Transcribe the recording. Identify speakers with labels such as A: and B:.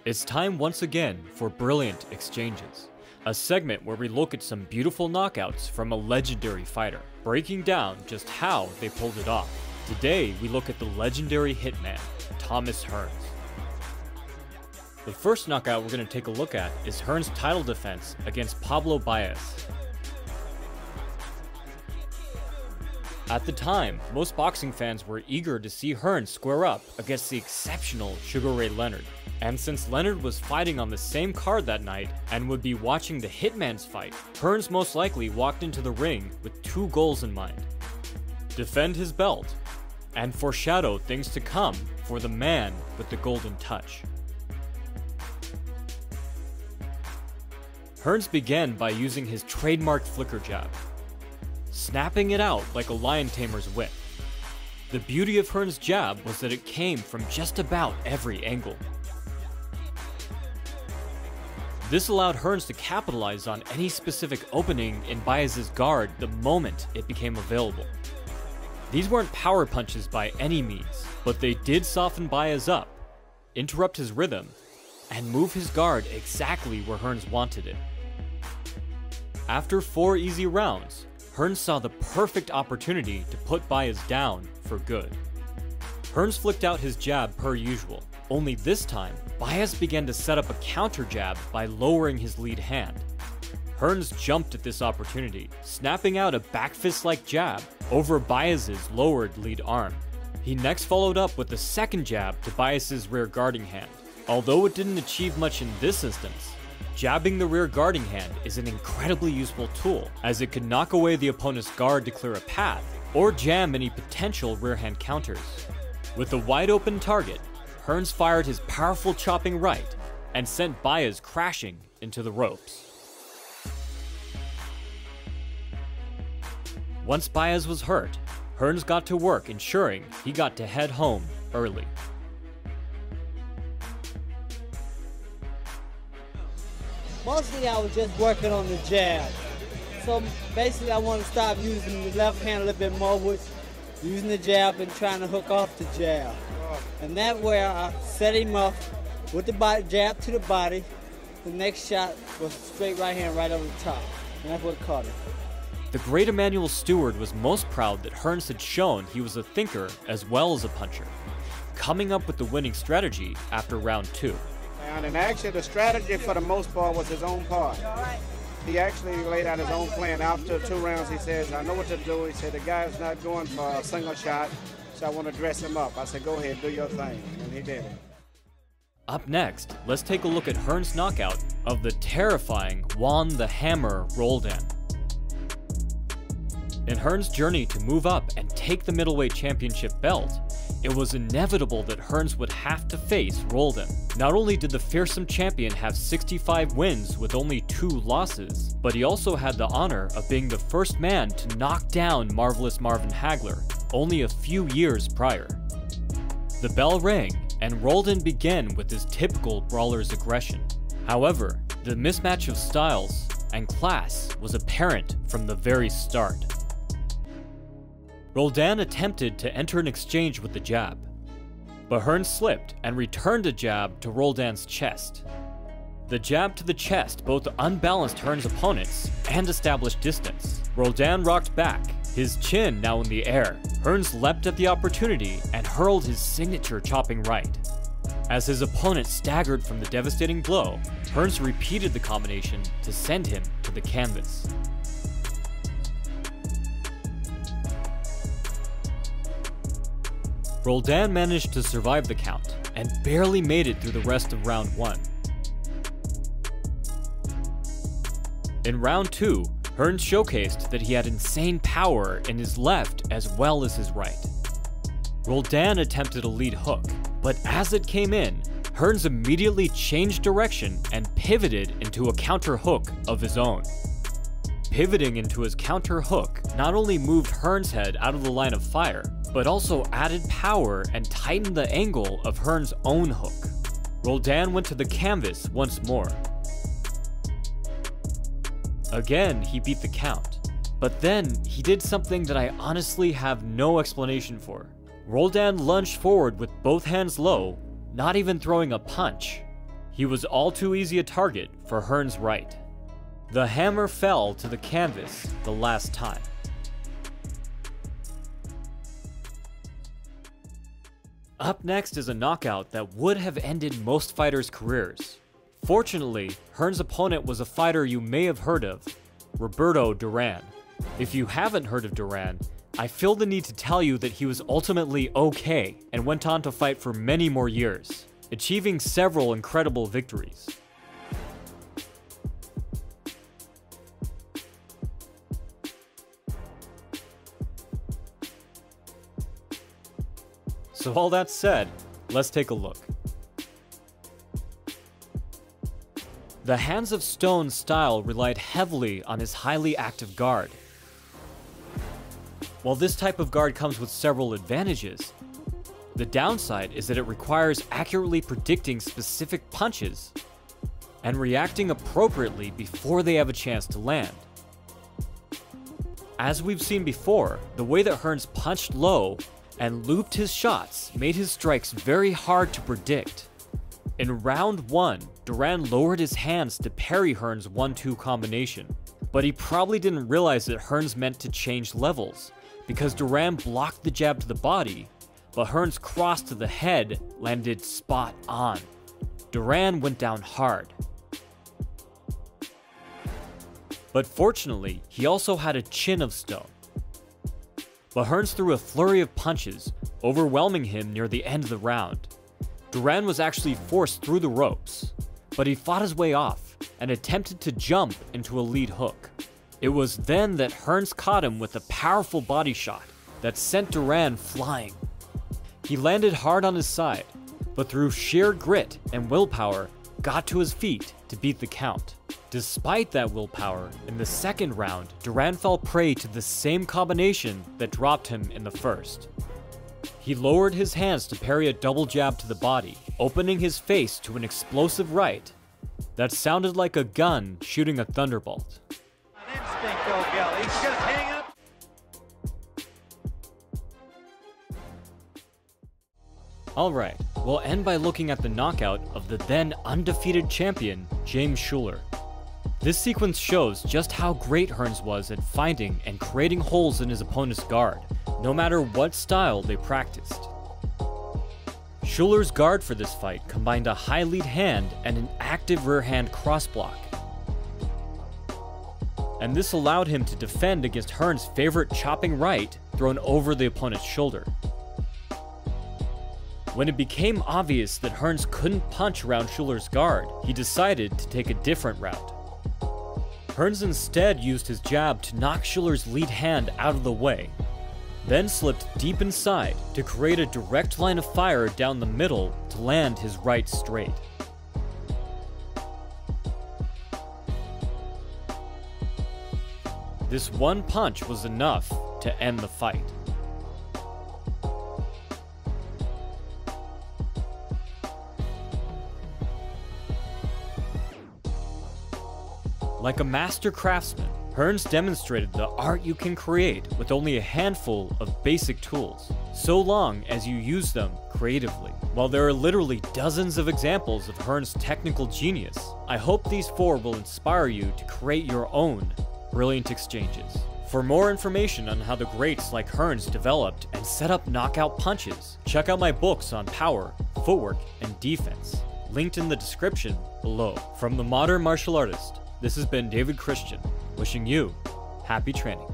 A: It's time once again for Brilliant Exchanges, a segment where we look at some beautiful knockouts from a legendary fighter, breaking down just how they pulled it off. Today, we look at the legendary Hitman, Thomas Hearns. The first knockout we're going to take a look at is Hearns' title defense against Pablo Baez. At the time, most boxing fans were eager to see Hearns square up against the exceptional Sugar Ray Leonard. And since Leonard was fighting on the same card that night and would be watching the Hitman's fight, Hearns most likely walked into the ring with two goals in mind: defend his belt and foreshadow things to come for the man with the golden touch. Hearns began by using his trademark flicker jab, snapping it out like a lion tamer's whip. The beauty of Hearns' jab was that it came from just about every angle. This allowed Hearns to capitalize on any specific opening in Baez's guard the moment it became available. These weren't power punches by any means, but they did soften Baez up, interrupt his rhythm, and move his guard exactly where Hearns wanted it. After 4 easy rounds, Hearns saw the perfect opportunity to put Baez down for good. Hearns flicked out his jab per usual, only this time, Baez began to set up a counter jab by lowering his lead hand. Hearns jumped at this opportunity, snapping out a back fist-like jab over Baez's lowered lead arm. He next followed up with a second jab to Baez's rear guarding hand. Although it didn't achieve much in this instance, jabbing the rear guarding hand is an incredibly useful tool, as it could knock away the opponent's guard to clear a path, or jam any potential rear hand counters. With a wide open target, Hearns fired his powerful chopping right and sent Baez crashing into the ropes. Once Baez was hurt, Hearns got to work ensuring he got to head home early.
B: Mostly I was just working on the jab. So basically I want to stop using the left hand a little bit more with using the jab and trying to hook off the jab. And that way I set him up with the body, jab to the body. The next shot was straight right hand right over the top. And that's what caught him.
A: The great Emmanuel Stewart was most proud that Hearns had shown he was a thinker as well as a puncher, coming up with the winning strategy after round 2.
C: And actually the strategy for the most part was his own part. He actually laid out his own plan. After 2 rounds he says, I know what to do. He said, the guy's not going for a single shot, so I want to dress him up. I said, go ahead, do your thing. And he did it.
A: Up next, let's take a look at Hearns' knockout of the terrifying Juan the Hammer Roldan. In Hearns' journey to move up and take the middleweight championship belt, it was inevitable that Hearns would have to face Roldan. Not only did the fearsome champion have 65 wins with only 2 losses, but he also had the honor of being the first man to knock down Marvelous Marvin Hagler only a few years prior. The bell rang, and Roldan began with his typical brawler's aggression. However, the mismatch of styles and class was apparent from the very start. Roldan attempted to enter an exchange with the jab, but Hearns slipped and returned a jab to Roldan's chest. The jab to the chest both unbalanced Hearns' opponents and established distance. Roldan rocked back, his chin now in the air. Hearns leapt at the opportunity and hurled his signature chopping right. As his opponent staggered from the devastating blow, Hearns repeated the combination to send him to the canvas. Roldan managed to survive the count, and barely made it through the rest of round 1. In round 2, Hearns showcased that he had insane power in his left as well as his right. Roldan attempted a lead hook, but as it came in, Hearns immediately changed direction and pivoted into a counter hook of his own. Pivoting into his counter hook not only moved Hearns' head out of the line of fire, but also added power and tightened the angle of Hearns' own hook. Roldan went to the canvas once more. Again, he beat the count, but then he did something that I honestly have no explanation for. Roldan lunged forward with both hands low, not even throwing a punch. He was all too easy a target for Hearns' right. The hammer fell to the canvas the last time. Up next is a knockout that would have ended most fighters' careers. Fortunately, Hearns' opponent was a fighter you may have heard of, Roberto Duran. If you haven't heard of Duran, I feel the need to tell you that he was ultimately okay and went on to fight for many more years, achieving several incredible victories. So all that said, let's take a look. The Hands of Stone style relied heavily on his highly active guard. While this type of guard comes with several advantages, the downside is that it requires accurately predicting specific punches and reacting appropriately before they have a chance to land. As we've seen before, the way that Hearns punched low and looped his shots made his strikes very hard to predict. In round 1, Duran lowered his hands to parry Hearns' 1-2 combination, but he probably didn't realize that Hearns meant to change levels, because Duran blocked the jab to the body, but Hearns' cross to the head landed spot on. Duran went down hard. But fortunately, he also had a chin of stone. But Hearns threw a flurry of punches, overwhelming him near the end of the round. Duran was actually forced through the ropes, but he fought his way off and attempted to jump into a lead hook. It was then that Hearns caught him with a powerful body shot that sent Duran flying. He landed hard on his side, but through sheer grit and willpower, got to his feet to beat the count. Despite that willpower, in the second round, Duran fell prey to the same combination that dropped him in the first. He lowered his hands to parry a double jab to the body, opening his face to an explosive right that sounded like a gun shooting a thunderbolt.
D: An instinct, though, Gil. He's just hang up.
A: Alright, we'll end by looking at the knockout of the then undefeated champion, James Schuler. This sequence shows just how great Hearns was at finding and creating holes in his opponent's guard, no matter what style they practiced. Schuler's guard for this fight combined a high lead hand and an active rear hand cross block. And this allowed him to defend against Hearns' favorite chopping right thrown over the opponent's shoulder. When it became obvious that Hearns couldn't punch around Schuler's guard, he decided to take a different route. Hearns instead used his jab to knock Schuler's lead hand out of the way, then slipped deep inside to create a direct line of fire down the middle to land his right straight. This one punch was enough to end the fight. Like a master craftsman, Hearns demonstrated the art you can create with only a handful of basic tools, so long as you use them creatively. While there are literally dozens of examples of Hearns' technical genius, I hope these 4 will inspire you to create your own brilliant exchanges. For more information on how the greats like Hearns developed and set up knockout punches, check out my books on power, footwork, and defense, linked in the description below. From the Modern Martial Artist, this has been David Christian, wishing you happy training.